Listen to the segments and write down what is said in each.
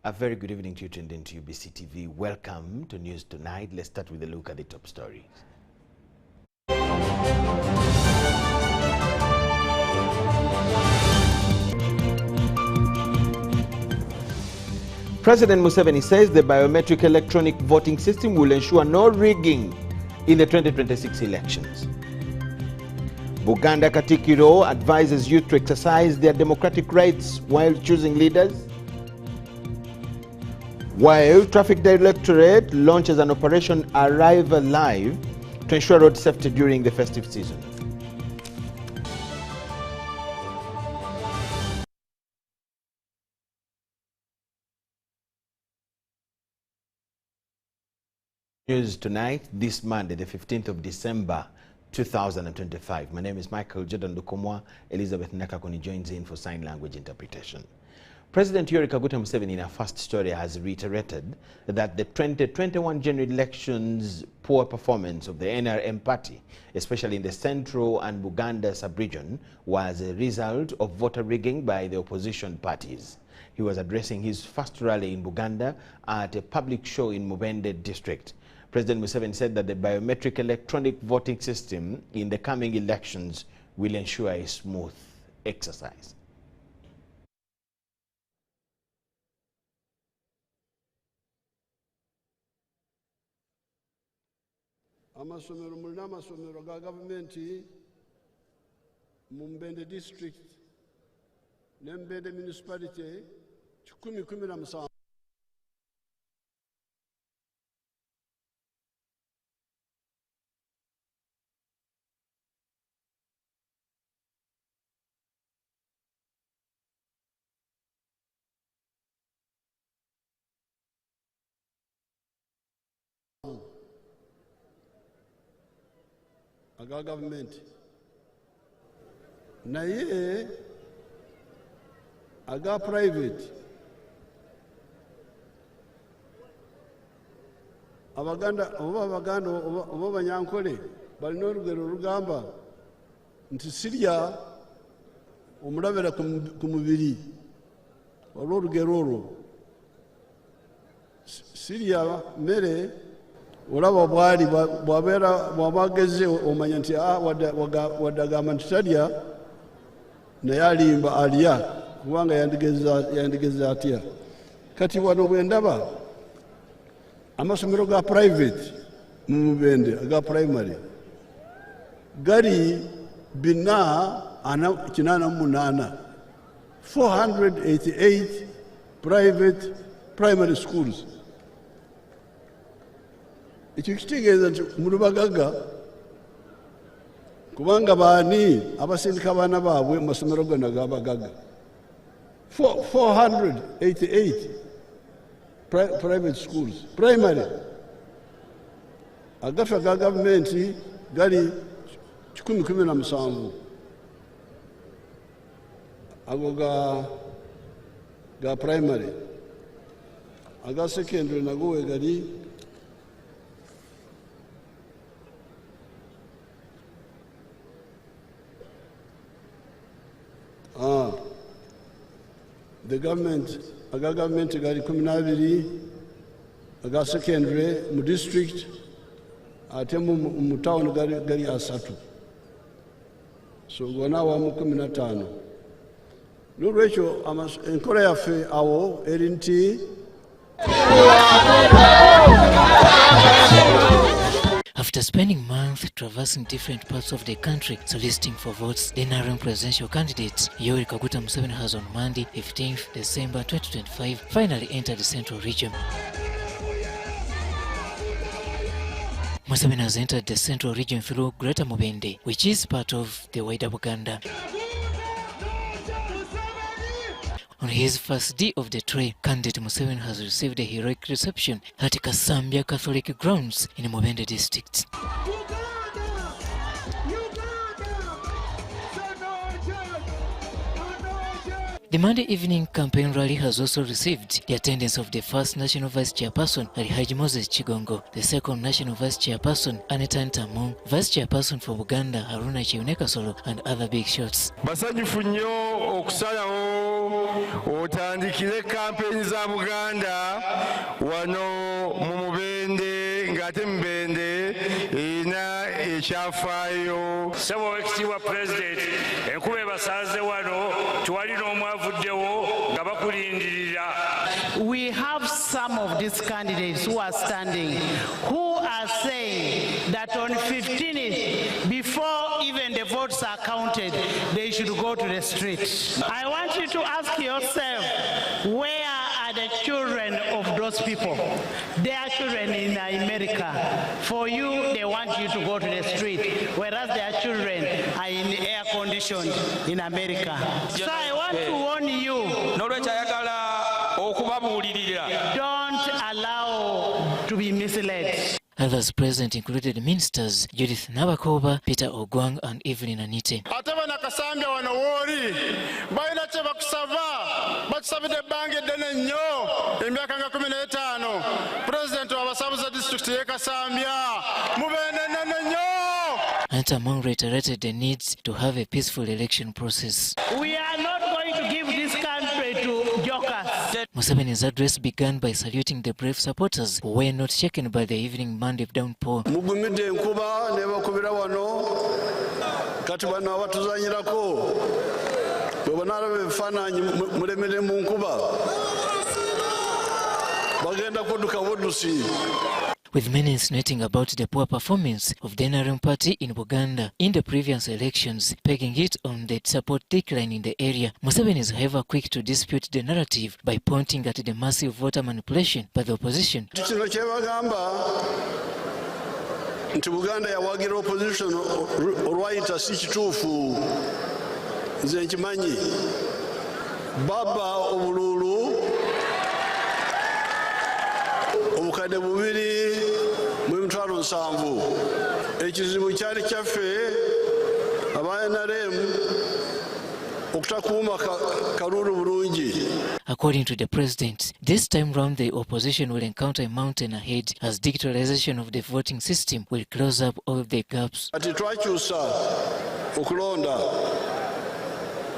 A very good evening to you tuned into UBC TV. Welcome to News Tonight. Let's start with a look at the top stories. President Museveni says the biometric electronic voting system will ensure no rigging in the 2026 elections. Buganda Kakumiro advises youth to exercise their democratic rights while choosing leaders. While Traffic Directorate launches an operation Arrive Alive to ensure road safety during the festive season. News Tonight, this Monday, the 15th of December, 2025. My name is Michael Jordan Lukomwa. Elizabeth Nakakoni joins in for sign language interpretation. President Yoweri Kaguta Museveni, in her first story, has reiterated that the 2021 general elections' poor performance of the NRM party, especially in the Central and Buganda sub-region, was a result of voter rigging by the opposition parties. He was addressing his first rally in Buganda at a public show in Mubende district. President Museveni said that the biometric electronic voting system in the coming elections will ensure a smooth exercise. Amasomero mulina amasomero ga gavumenti mu Mubende district ne Mubende municipality 117. Aga government naye aga private abaganda oba banyankole balina olugero olugamba nti sirya omulabira ku mubiri olw'olugero olwo sirya mmere olaba bwali bwabageze omanya nti wadagamba nti talya naye alimba alya kubanga yandigeza atya. Kati wano bwe ndaba amasomero ga private mu Mubende aga primary gari 488 private primary schools. Ekyo kitegeeza nti mu Lubagaga kubanga baani abasindika abaana baabwe mu masomero gonna g'Abagaga 488 private schools primary. Agafa ga gavumenti gali 117 ago ga primary. Aga secondary nago we gali the government aga government gali 12 aga secondary mu district ate mu town gali asatu. So gona wa mu 15. Nolwekyo enkola yaffe awo eri nti After spending months traversing different parts of the country soliciting for votes, the NRM presidential candidate Yoweri Kaguta Museveni has on Monday, 15th December 2025, finally entered the central region. Museveni has entered the central region through Greater Mubende, which is part of the wider Buganda. On his first day of the trip, candidate Museveni has received a heroic reception at Kasambya Catholic Grounds in Mubende district. The Monday evening campaign rally has also received the attendance of the first National Vice Chairperson, Alhaji Moses Chigongo, the second National Vice Chairperson, Anita Ntamung, Vice Chairperson for Buganda, Haruna Chiunekasolo, and other big shots. Basanyufu nnyo okusalawo otandikire campaign za Buganda wano mu Mubende ng'ate Mubende erina ekyafaayo. Sebo ekitiibwa President, enkuba ebasanze wano tuwali n'omwavuddewo nga bakulindirira. We have some of these candidates who are standing, who are saying that on 15th, before even the votes are counted, they should go to the street. I want you to ask yourself, where are the children of those people? They are children in America. For you, they want you to go to the street, whereas their children are in air conditioned in America. So I want to warn you, don't allow to be misled. Others present included ministers Judith Nabakoba, Peter Ogwang, and Evelyn Anite. Ataba Kasambya wano woli bayina kye bakusaba bakusabidde ebbanga eddene nnyo emyaka nga 15 president w'abasabuza district y'e Kasambya Mubende nnene nnyo. Ntamung reiterated the needs to have a peaceful election process. We are not going to give this country to jokers. Museveni's address began by saluting the brave supporters who were not shaken by the evening Monday downpour. mugumidde enkuba ne bakubira wano kati bano abatuzanyirako bwe banaalaba ebifaananyi mulemere mu nkuba bagenda kudduka buddusi. With many insinuating about the poor performance of the NRM party in Buganda in the previous elections, pegging it on the support decline in the area, Museveni is however quick to dispute the narrative by pointing at the massive voter manipulation by the opposition. Kino kyebagamba nti Buganda yawagira opposition olwayita si kituufu, nze nkimanyi. Baba obululu obukadde 2,700 ekizibu kyali kyaffe aba NRM okutakuuma kalulu bulungi. According to the president, this time round the opposition will encounter a mountain ahead as digitalization of the voting system will close up all of the gaps. Ati twakyusa okulonda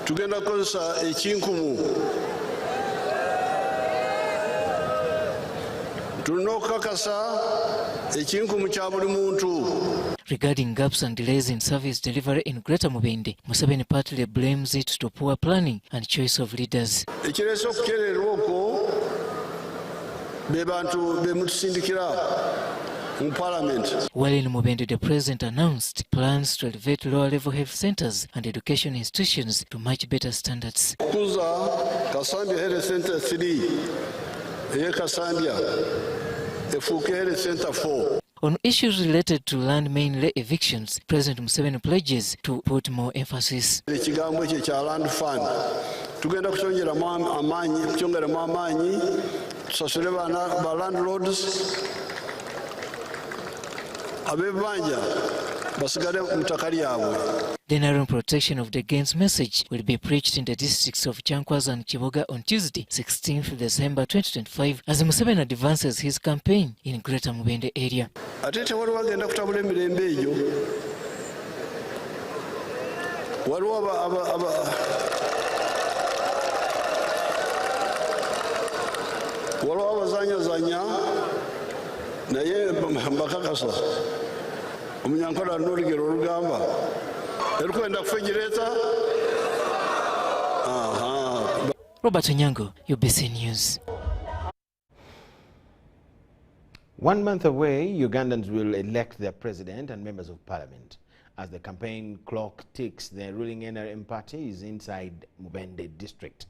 tugenda kukozesa ekinkumu tulina okukakasa ekinkumu kya buli muntu. Regarding gaps and delays in service delivery in Greater Mubende, Museveni partly blames it to poor planning and choice of leaders. Ekireese okukererwa okwo be bantu be mutusindikira mu parliament. While in Mubende, the president announced plans to elevate lower-level health centers and education institutions to much better standards. Okuza Kasambya Health Center 3 eye Kasambya efuuke Health Center 4. On issues related to land, mainly evictions, President Museveni pledges to put more emphasis. Ekigambo ekyo kya land fund tugenda kukyongeramu amaanyi tusasule ba landlords ab'ebibanja basigale mu ttaka lyabwe. The NRM protection of the gains message will be preached in the districts of Chankwaza and Kiboga on Tuesday, 16th December 2025, as Museveni advances his campaign in Greater Mubende area. Ate tewali wagenda kutabula emirembe egyo. Waliwo abazanyazanya naye mbakakasa Omunyankole n'olugero olugamba erikwenda kufenyereza. Robert Onyango, UBC News. 1 month away, Ugandans will elect their president and members of parliament. As the campaign clock ticks, the ruling NRM party is inside Mubende district.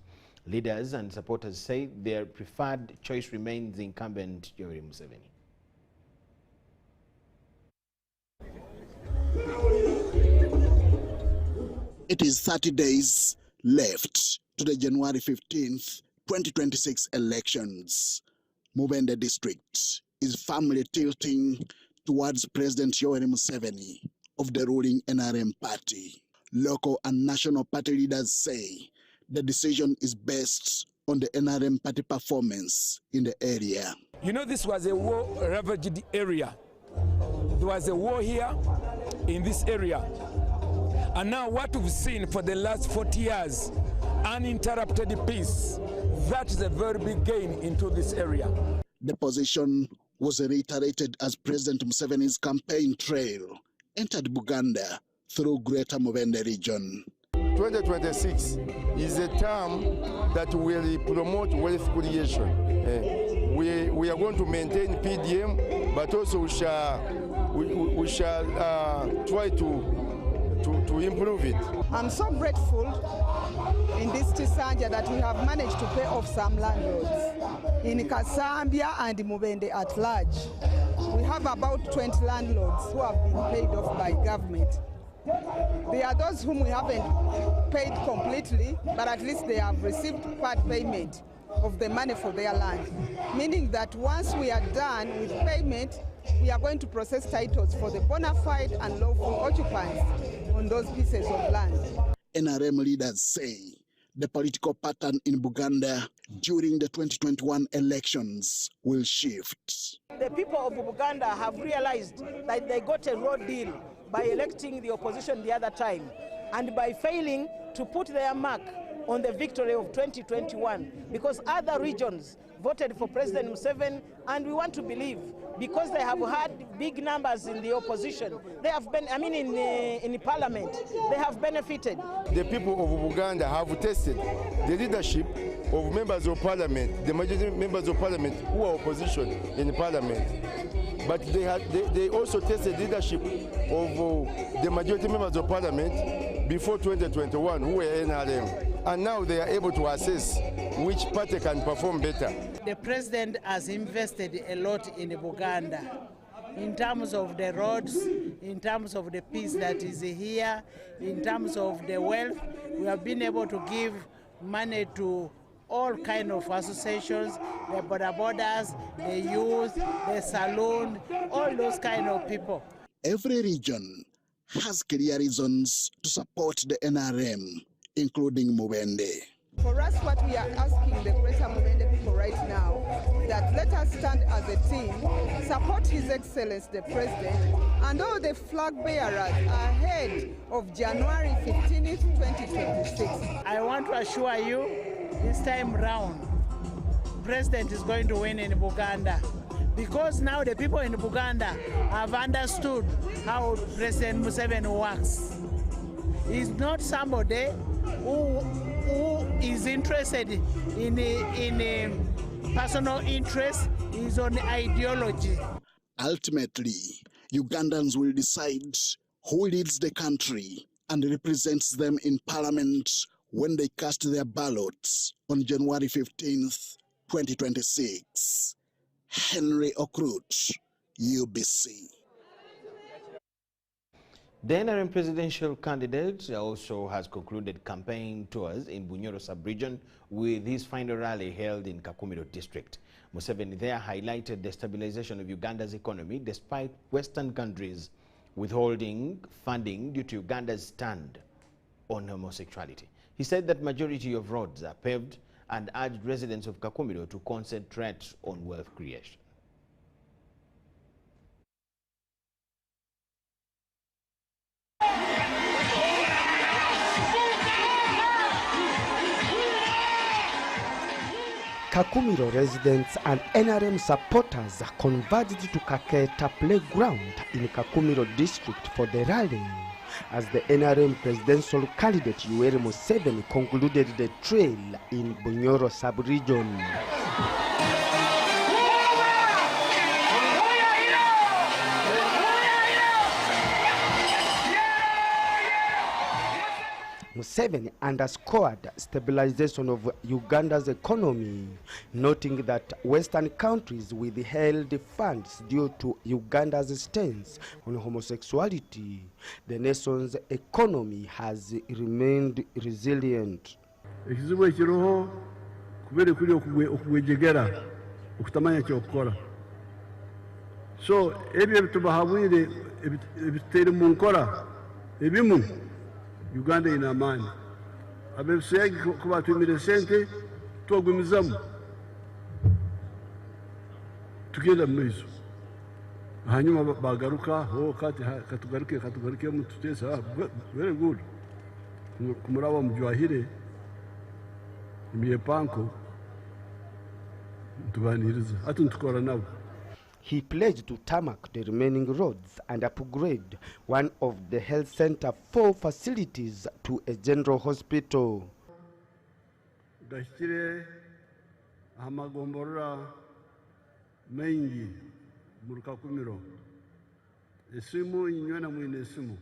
Leaders and supporters say their preferred choice remains the incumbent Yoweri Museveni. It is 30 days left to the January 15th, 2026 elections. Mubende district is firmly tilting towards President Yoweri Museveni of the ruling NRM party. Local and national party leaders say the decision is based on the NRM party performance in the area. You know, this was a war-ravaged area. There was a war here in this area. And now what we've seen for the last 40 years, uninterrupted peace, that is a very big gain into this area. The position was reiterated as President Museveni's campaign trail entered Buganda through Greater Mubende region. 2026 is a term that will promote wealth creation. We are going to maintain PDM, but also we shall try to improve it. I'm so grateful in this Tisanja that we have managed to pay off some landlords in Kasambia and Mubende at large. We have about 20 landlords who have been paid off by government. There are those whom we haven't paid completely, but at least they have received part payment of the money for their land, meaning that once we are done with payment, we are going to process titles for the bona fide and lawful occupants on those pieces of land. NRM leaders say the political pattern in Buganda during the 2021 elections will shift. The people of Buganda have realized that they got a raw deal by electing the opposition the other time and by failing to put their mark on the victory of 2021, because other regions voted for President Museveni, and we want to believe because they have had big numbers in the opposition, they have been, in parliament, they have benefited. The people of Uganda have tested the leadership of members of parliament, the majority members of parliament who are opposition in parliament. But they also tested leadership of the majority members of parliament before 2021 who were NRM. And now they are able to assess which party can perform better. The president has invested a lot in Buganda in terms of the roads, in terms of the peace that is here, in terms of the wealth. We have been able to give money to all kind of associations, the border borders, the youth, the saloon, all those kind of people. Every region has clear reasons to support the NRM, including Mubende. For us, what we are asking the Greater Mubende people right now is that let us stand as a team, support His Excellency the President and all the flag bearers ahead of January 15th, 2026. I want to assure you, this time round, President is going to win in Buganda, because now the people in Buganda have understood how President Museveni works. He's not somebody who is interested in personal interest, is on ideology. Ultimately, Ugandans will decide who leads the country and represents them in parliament when they cast their ballots on January 15th, 2026. Henry Okrut, UBC. The NRM presidential candidate also has concluded campaign tours in Bunyoro sub-region with his final rally held in Kakumiro district. Museveni there highlighted the stabilization of Uganda's economy despite Western countries withholding funding due to Uganda's stand on homosexuality. He said that majority of roads are paved and urged residents of Kakumiro to concentrate on wealth creation. Kakumiro residents and NRM supporters converged to Kaketa Playground in Kakumiro district for the rally as the NRM presidential candidate Yoweri Museveni concluded the trail in Bunyoro sub-region. Museveni underscored stabilization of Uganda's economy, noting that Western countries withheld funds due to Uganda's stance on homosexuality. The nation's economy has remained resilient. So, ebyo tubahabwire ebitera mu nkola ebimu Uganda ina amani. Abebisegi kuba tumire sente twagumizamu. Tugenda mwizo. Hanyuma bagaruka katugaruke mututesa very good. Kumurawa mjwahire imyepanko tubaniriza atuntukora nabo. He pledged to tarmac the remaining roads and upgrade one of the health center 4 facilities to a general hospital. Gashire amagomborora mengi mu Kakumiro. Esimu inywana mwine esimu.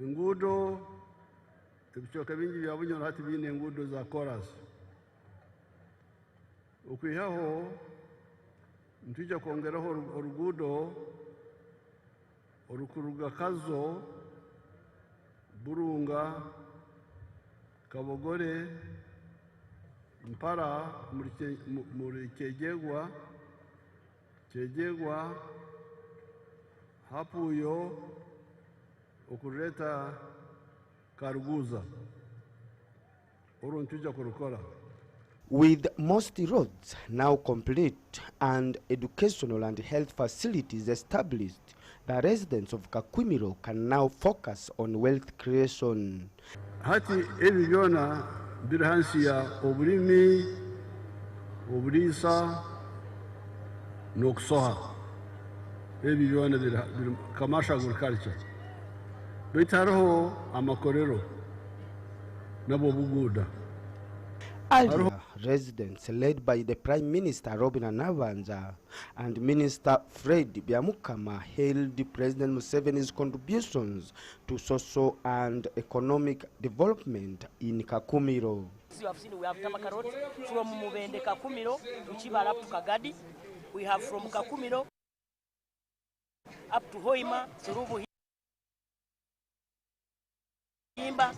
Ngudo ebichoka bingi bya Bunyoro hati bine ngudo za chorus. Ukwihaho ntujja kongeraho orugudo orukuruga Kazo, Burunga, Kabogore, Mpara muri Kyegegwa Hapuyo okureta Karuguza ntujja kurukora. With most roads now complete and educational and health facilities established, the residents of Kakumiro can now focus on wealth creation. Hati ebi byona biri hansi ya obulimi, obulisa n'okusoha. Ebi byona biri commercial agriculture. Bitaraho amakorero nabo buguda. Earlier, residents led by the Prime Minister Robin Nabanza and Minister Fred Byamukama hailed President Museveni's contributions to social and economic development in Kakumiro. You have seen we have Tamaka Road from Mubende Kakumiro to Chibala up to Kagadi. We have from Kakumiro up to Hoima, Serubu Himba.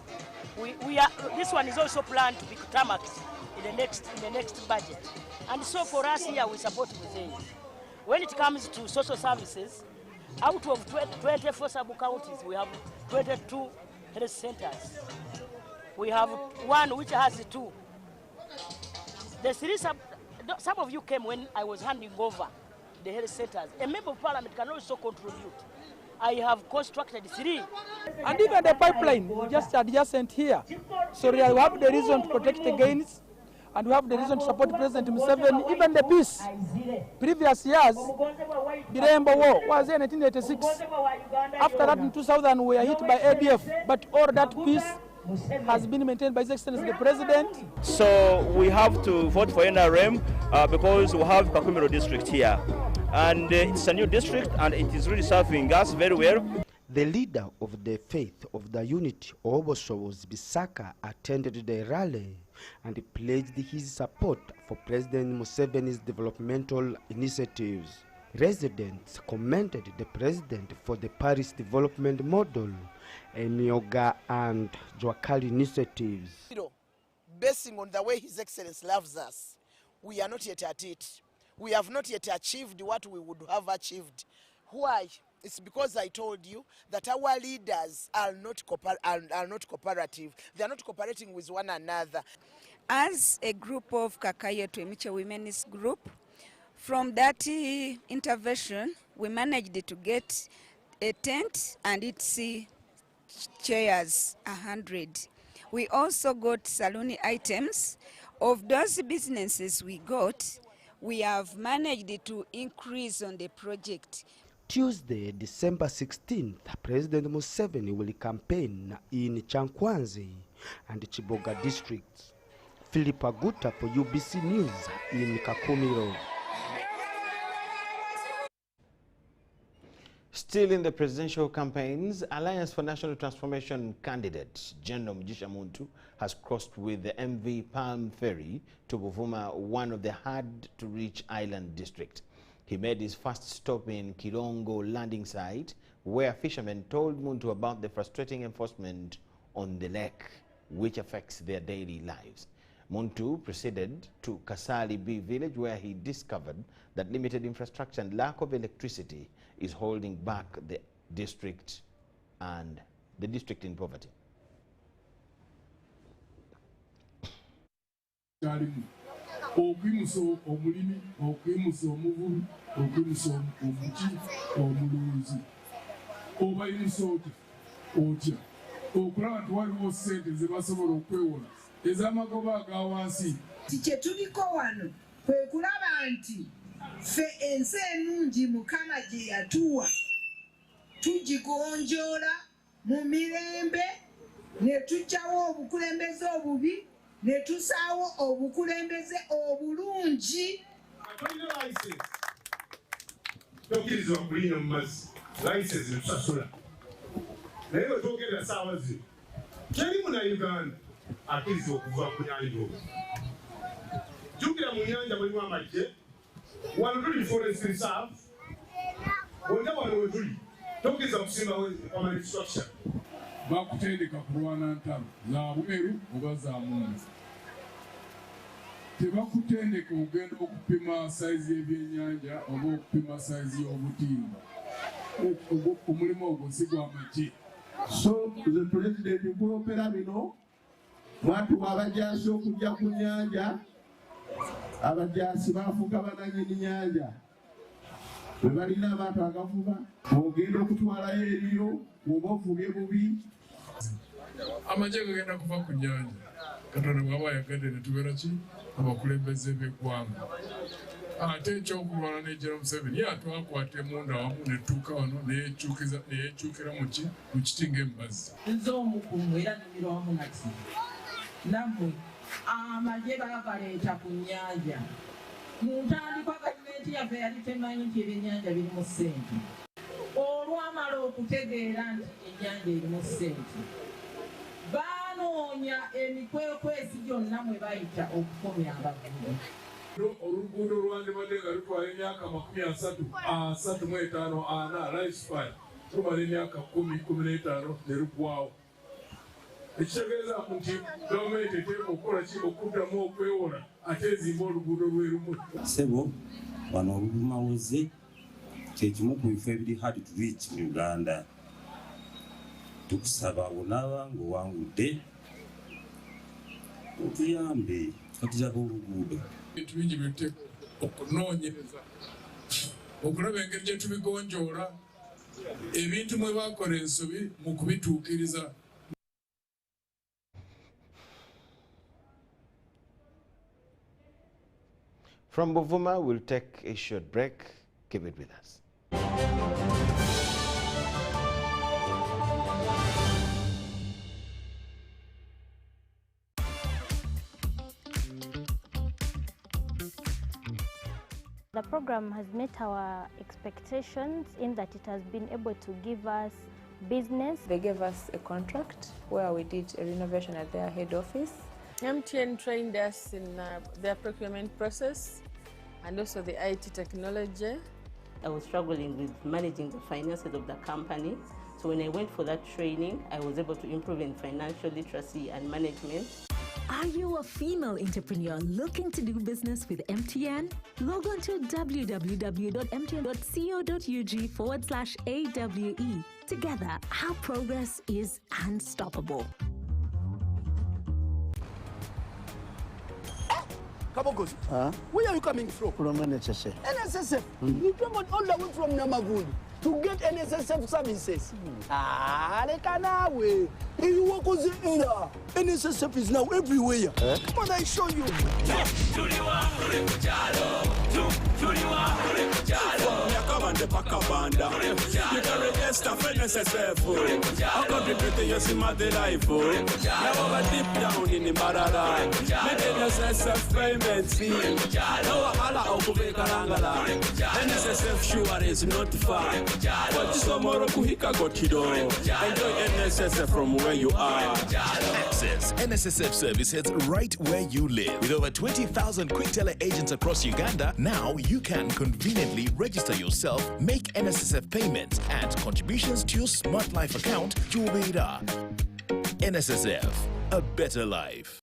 This one is also planned to be tarmacked in the next budget. And so for us here, we support Museveni. When it comes to social services, out of 24 sub-counties, we have 22 health centers. We have one which has 2. The 3 some of you came when I was handing over the health centers. A member of parliament can also contribute. I have constructed 3. And even the pipeline, just adjacent here. So we have the reason to protect the gains, and we have the reason to support President Museveni. Even the peace, previous years, Birembo War was in 1986. After that, in 2000, we were hit by ADF, but all that peace has been maintained by His Excellency the President. So we have to vote for NRM because we have Kakumiro district here. And it's a new district and it is really serving us very well. The leader of the Faith of the Unity, Obosobozi Bisaka, attended the rally and pledged his support for President Museveni's developmental initiatives. Residents commended the president for the Paris development model, Enyoga and Jwakali initiatives. Basing on the way His Excellency loves us, we are not yet at it. We have not yet achieved what we would have achieved. Why? It's because I told you that our leaders are not cooperative. They are not cooperating with one another. As a group of Kakayo Twemiche Women's Group, from that intervention, we managed to get a tent and its chairs 100. We also got saloon items Of those businesses we got, we have managed to increase on the project. Tuesday, December 16th, President Museveni will campaign in Chankwanzi and Chiboga districts. Philip Aguta for UBC News in Kakumiro. Still in the presidential campaigns, Alliance for National Transformation candidate General Muntu has crossed with the MV Palm Ferry to Buvuma, one of the hard-to-reach island districts. He made his first stop in Kirongo landing site, where fishermen told Muntu about the frustrating enforcement on the lake, which affects their daily lives. Muntu proceeded to Kasali B village, where he discovered that limited infrastructure and lack of electricity is holding back the district in poverty. Okwimusa omulimi, okwimusa omuvubi, okwimusa omuki, omulunzi. Obayimusa otya. Okulaba nti waliwo ssente ze basobola okwewola ez'amagoba aga wansi. Kye tuliko wano kwe kulaba nti ffe ensi ennungi Mukama gye yatuwa tugigonjoola mu mirembe ne tuggyawo obukulembeze obubi ne tusaawo obukulembeze obulungi. Atolina license tokkirizibwa kulinnya mu mazzi, license netusasula naye bwe twogerera saawa zino teri Munnayuganda akkiriza okuva ku nyanja olwo. Jjukira mu nnyanja mulimu amagye, wano tuli forest reserve, wonna wano we tuli tokkiriza kusimbawo structure. Bakutendeka kulwana ntalo za bweru oba za munzi. Tebakutendeka ogenda okupima saizi y'ebyennyanja oba okupima saizi y'obutimba. Omulimu ogwo si gwa make. So the president nkulopera bino mwatuwa abajaasi okujja ku nnyanja. Abajaasi baafuuka bananyini nnyanja. Bwe balina abantu agavuba ogenda okutwalayo eriyo oba ofubye bubi. Amagye gagenda kuva ku nnyanja. Katonda bw'aba ayagadde ne tubeera ki abakulembeze b'eggwanga. Ate ekyokulwana ne General Museveni ye atwakwata emmundu awamu ne tutuuka wano neyekyukira mu kiti ng'embazzi. Nze omukumu era nnumira wamu nati nammwe amagye baagaleeta ku nnyanja. Mu ntandikwa gavumenti yaffe yali temanyi nti ebyennyanja birimu ssente. Olwamala okutegeera nti ennyanja erimu ssente, baanoonya emikwekwesi gyonna mwe bayita okukomya abavubi. Oluguudo lwandibadde nga lutwala emyaka 35 lifespan lumala emyaka 10-15 ne luggwawo. Ekitegeeza nti gavumenti eteeka okukola ki okuddamu okwewola ate ezimba oluguudo lwerumu. Ssebo wano oluvumawuze kyekimu ku bifo ebiri hard to reach mu Uganda. Tukusaba onaaba ng'owangudde otuyambe katujjako oluguudo. Ebintu bingi by'oteeka okunoonyereza okulaba engeri gye tubigonjoola ebintu mwe baakola ensobi mu kubituukiriza. From Buvuma, we'll take a short break. Keep it with us. The program has met our expectations in that it has been able to give us business. They gave us a contract where we did a renovation at their head office. MTN trained us in their procurement process and also the IT technology. I was struggling with managing the finances of the company. So when I went for that training, I was able to improve in financial literacy and management. Are you a female entrepreneur looking to do business with MTN? Log on to www.mtn.co.ug/AWE. Together, our progress is unstoppable. Kabogos, where are you coming from? From NSSF. NSSF? You come all the way from Namagundi. to get NSSF services. Leka nawe. You work on the era. NSSF is now everywhere. Come on, I show you. You can register for NSSF. I'll contribute to your Simade life. Now over deep down in the Barada. Make NSSF payments. No wahala okubeka langala. NSSF sure is not far. But tomorrow kuhika gotido. Enjoy NSSF from where you are. Access NSSF services right where you live. With over 20,000 quick teller agents across Uganda, now you can conveniently register yourself, make NSSF payments and contributions to your Smart Life account to Ubeda. NSSF, a better life.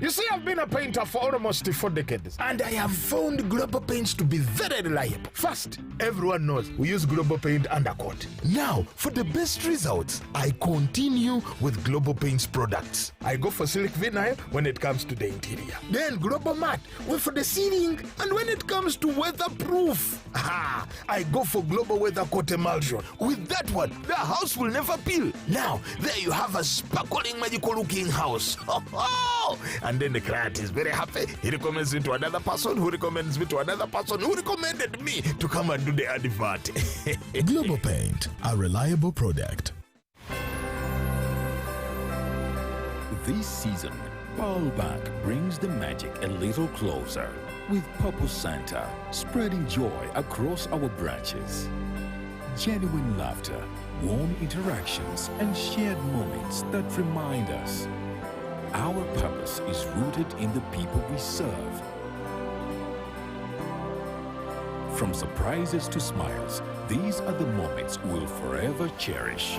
You see, I've been a painter for almost 4 decades, and I have found Global Paints to be very reliable. First, everyone knows we use Global Paint Undercoat. Now, for the best results, I continue with Global Paints products. I go for Silk Vinyl when it comes to the interior. Then Global Matte for the ceiling, and when it comes to weatherproof, I go for Global Weather Coat Emulsion. With that one, the house will never peel. Now, there you have a sparkling, magical-looking house. And then the client is very happy. He recommends me to another person who recommends me to another person who recommended me to come and do the advert. Global Paint, a reliable product. This season, Pearlback brings the magic a little closer with Purple Santa spreading joy across our branches. Genuine laughter, warm interactions, and shared moments that remind us our purpose is rooted in the people we serve. From surprises to smiles, these are the moments we'll forever cherish.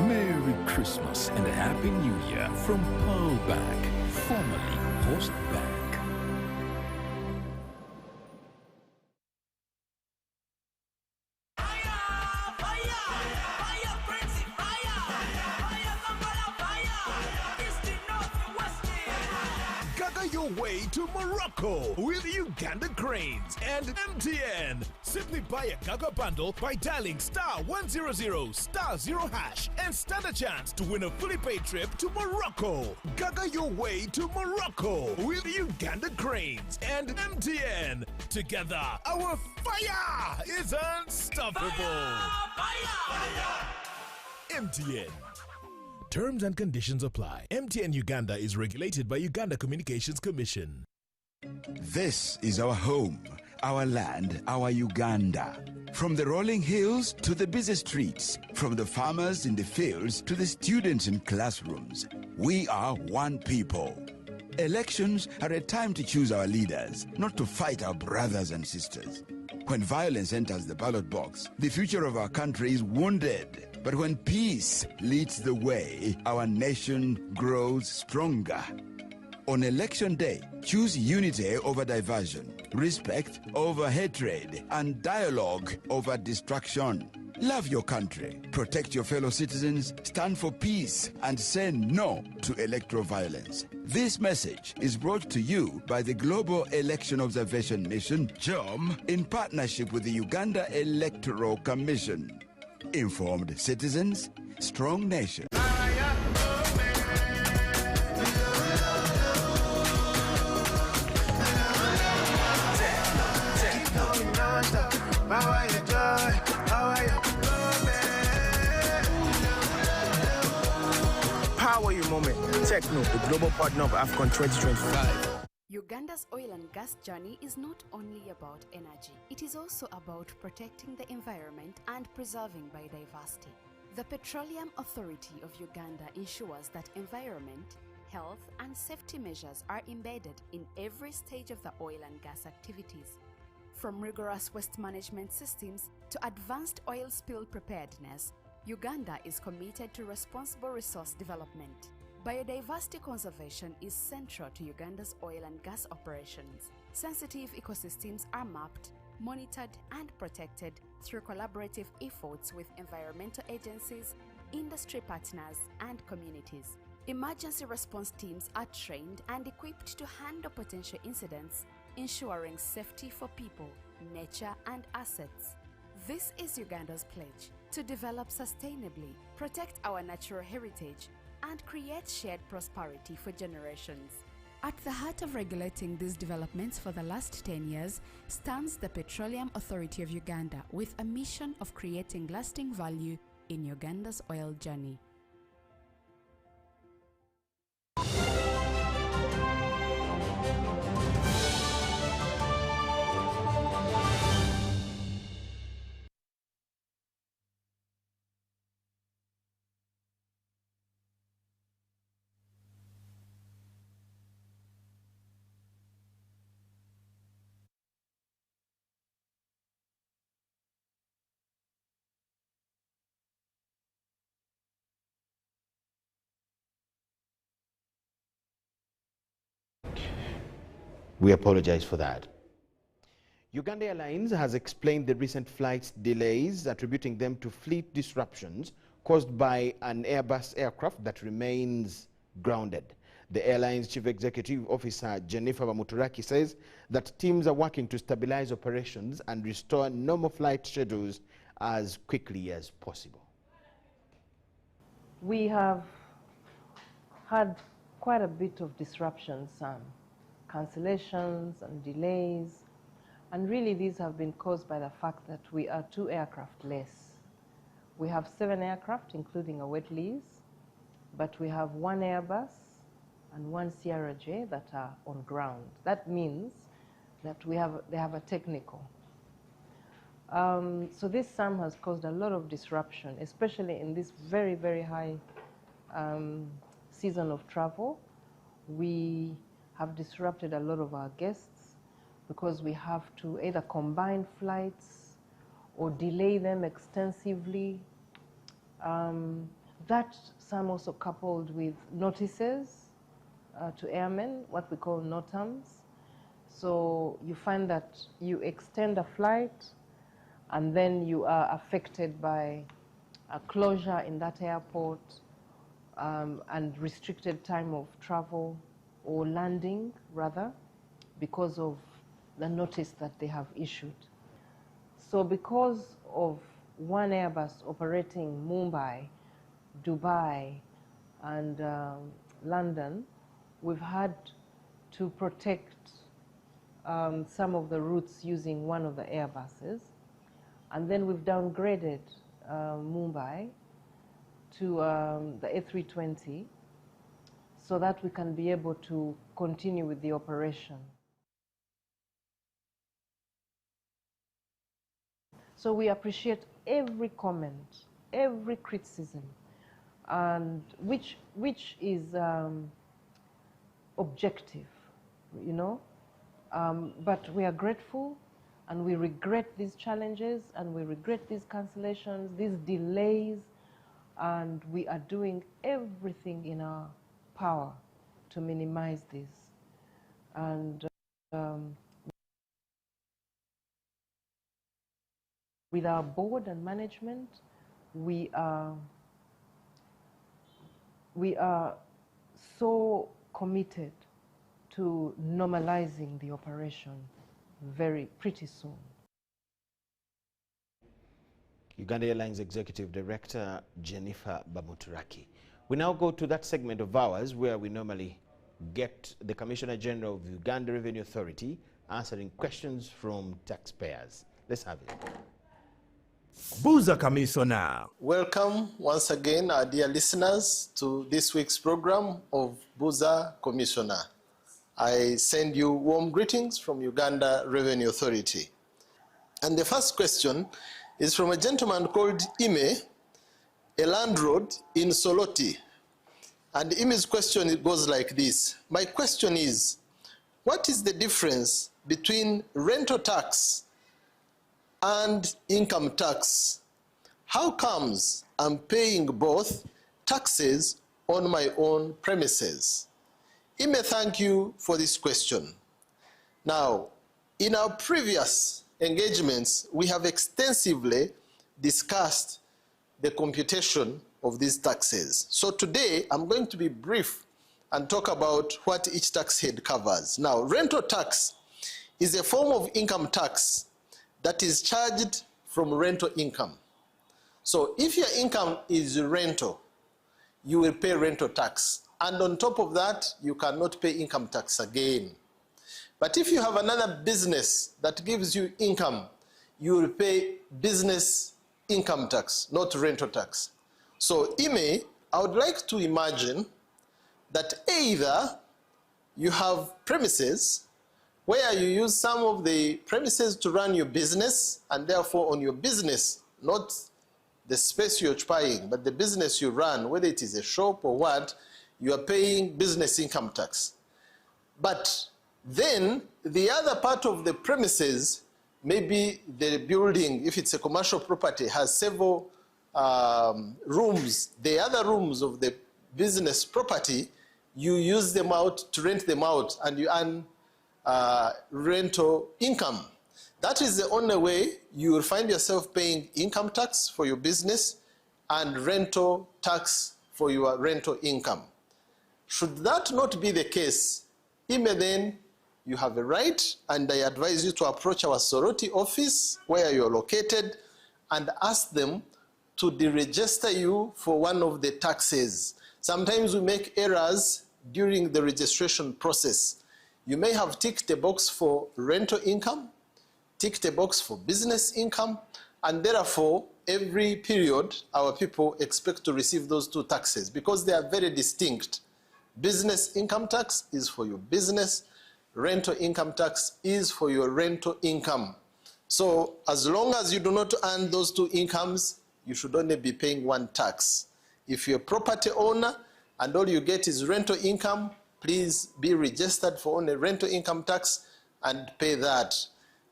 Merry Christmas and a Happy New Year from Pearlback, formerly Post Bank. Your way to Morocco with Uganda Cranes and MTN. Simply buy a Gaga bundle by dialing *100 *0# and stand a chance to win a fully paid trip to Morocco. Gaga your way to Morocco with Uganda Cranes and MTN. Together, our fire is unstoppable. Fire! MTN. Terms and conditions apply. MTN Uganda is regulated by Uganda Communications Commission. This is our home, our land, our Uganda. From the rolling hills to the busy streets, from the farmers in the fields to the students in classrooms, we are one people. Elections are a time to choose our leaders, not to fight our brothers and sisters. When violence enters the ballot box, the future of our country is wounded. But when peace leads the way, our nation grows stronger. On election day, choose unity over diversion, respect over hatred, and dialogue over distraction. Love your country, protect your fellow citizens, stand for peace, and say no to electoral violence. This message is brought to you by the Global Election Observation Mission, GEOM, in partnership with the Uganda Electoral Commission. Informed citizens, strong nation. Power your moment. Techno, the global partner of AFCON 2025. Uganda's oil and gas journey is not only about energy, it is also about protecting the environment and preserving biodiversity. The Petroleum Authority of Uganda ensures that environment, health, and safety measures are embedded in every stage of the oil and gas activities. From rigorous waste management systems to advanced oil spill preparedness, Uganda is committed to responsible resource development. Biodiversity conservation is central to Uganda's oil and gas operations. Sensitive ecosystems are mapped, monitored, and protected through collaborative efforts with environmental agencies, industry partners, and communities. Emergency response teams are trained and equipped to handle potential incidents, ensuring safety for people, nature, and assets. This is Uganda's pledge to develop sustainably, protect our natural heritage, and create shared prosperity for generations. At the heart of regulating these developments for the last 10 years stands the Petroleum Authority of Uganda, with a mission of creating lasting value in Uganda's oil journey. We apologize for that. Uganda Airlines has explained the recent flight delays, attributing them to fleet disruptions caused by an Airbus aircraft that remains grounded. The airline's Chief Executive Officer, Jennifer Bamuturaki, says that teams are working to stabilize operations and restore normal flight schedules as quickly as possible. We have had quite a bit of disruptions, cancellations and delays, and really these have been caused by the fact that we are 2 aircraft less. We have 7 aircraft, including a wet lease, but we have 1 Airbus and 1 CRJ that are on ground. That means that they have a technical. So this sum has caused a lot of disruption, especially in this very, very high season of travel. We have disrupted a lot of our guests because we have to either combine flights or delay them extensively. That sum also coupled with notices to airmen, what we call NOTAMs. So you find that you extend a flight and then you are affected by a closure in that airport and restricted time of travel or landing, rather, because of the notice that they have issued. So because of 1 Airbus operating Mumbai, Dubai, and London, we've had to protect some of the routes using 1 of the Airbuses. And then we've downgraded Mumbai to the A320 so that we can be able to continue with the operation. So we appreciate every comment, every criticism, and which is objective, you know. But we are grateful, and we regret these challenges, and we regret these cancellations, these delays, and we are doing everything in our power to minimize this. And with our board and management, we are so committed to normalizing the operation pretty soon. Uganda Airlines Executive Director Jennifer Bamuturaki. We now go to that segment of ours where we normally get the Commissioner General of the Uganda Revenue Authority answering questions from taxpayers. Let's have it. Buza Commissioner. Welcome once again, our dear listeners, to this week's program of Buza Commissioner. I send you warm greetings from Uganda Revenue Authority. And the first question is from a gentleman called Ime, a landlord in Soloti. And Ime's question goes like this. My question is, what is the difference between rental tax and income tax? How comes I'm paying both taxes on my own premises? Ime, thank you for this question. Now, in our previous engagements, we have extensively discussed the computation of these taxes. So today, I'm going to be brief and talk about what each tax head covers. Now, rental tax is a form of income tax that is charged from rental income. So if your income is rental, you will pay rental tax. And on top of that, you cannot pay income tax again. But if you have another business that gives you income, you will pay business income tax, not rental tax. So Ime, I would like to imagine that either you have premises where you use some of the premises to run your business, and therefore on your business, not the space you're occupying, but the business you run, whether it is a shop or what, you are paying business income tax. But then the other part of the premises, maybe the building, if it's a commercial property, has several rooms. The other rooms of the business property, you use them out to rent them out, and you earn rental income. That is the only way you will find yourself paying income tax for your business and rental tax for your rental income. Should that not be the case, then you have a right, and I advise you to approach our sorority office where you're located and ask them to deregister you for one of the taxes. Sometimes we make errors during the registration process. You may have ticked a box for rental income, ticked a box for business income, and therefore every period our people expect to receive those two taxes because they are very distinct. Business income tax is for your business, rental income tax is for your rental income. So as long as you do not earn those two incomes, you should only be paying one tax. If you're a property owner and all you get is rental income, please be registered for only rental income tax and pay that.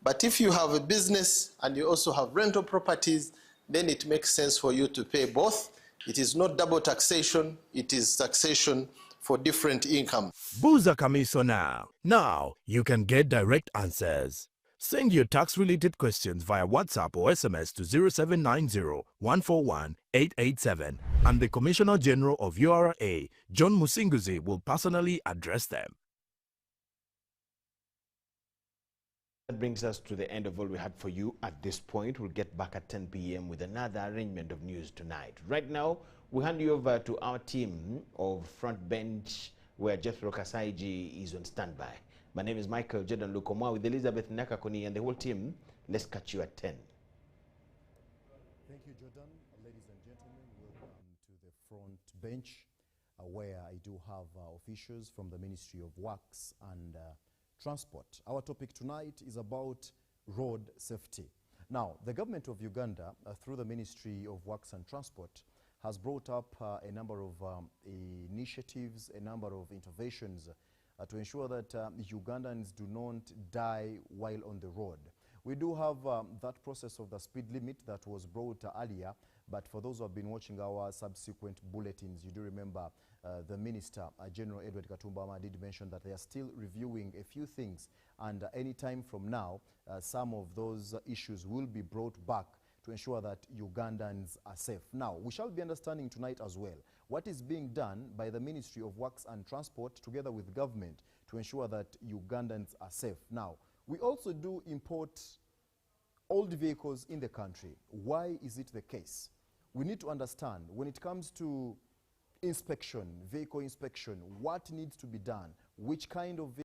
But if you have a business and you also have rental properties, then it makes sense for you to pay both. It is not double taxation, it is taxation for different income. Buza Kamiso now you can get direct answers. Send your tax-related questions via WhatsApp or SMS to 0790-141-887, and the Commissioner General of URA, John Musinguzi, will personally address them. That brings us to the end of all we had for you at this point. We'll get back at 10 p.m. with another arrangement of news tonight. Right now, we hand you over to our team of Front Bench, where Jethro Kasaiji is on standby. My name is Michael Jordan Lukomwa with Elizabeth Nakakoni and the whole team. Let's catch you at 10. Thank you, Jordan. Ladies and gentlemen, welcome to the Front Bench, where I do have officials from the Ministry of Works and Transport. Our topic tonight is about road safety. Now, the government of Uganda, through the Ministry of Works and Transport, has brought up a number of initiatives, a number of interventions to ensure that Ugandans do not die while on the road. We do have that process of the speed limit that was brought earlier, but for those who have been watching our subsequent bulletins, you do remember the Minister, General Edward Katumbama, did mention that they are still reviewing a few things, and any time from now, some of those issues will be brought back to ensure that Ugandans are safe. Now, we shall be understanding tonight as well what is being done by the Ministry of Works and Transport together with government to ensure that Ugandans are safe. Now, we also do import old vehicles in the country. Why is it the case? We need to understand when it comes to inspection, vehicle inspection, what needs to be done, which kind of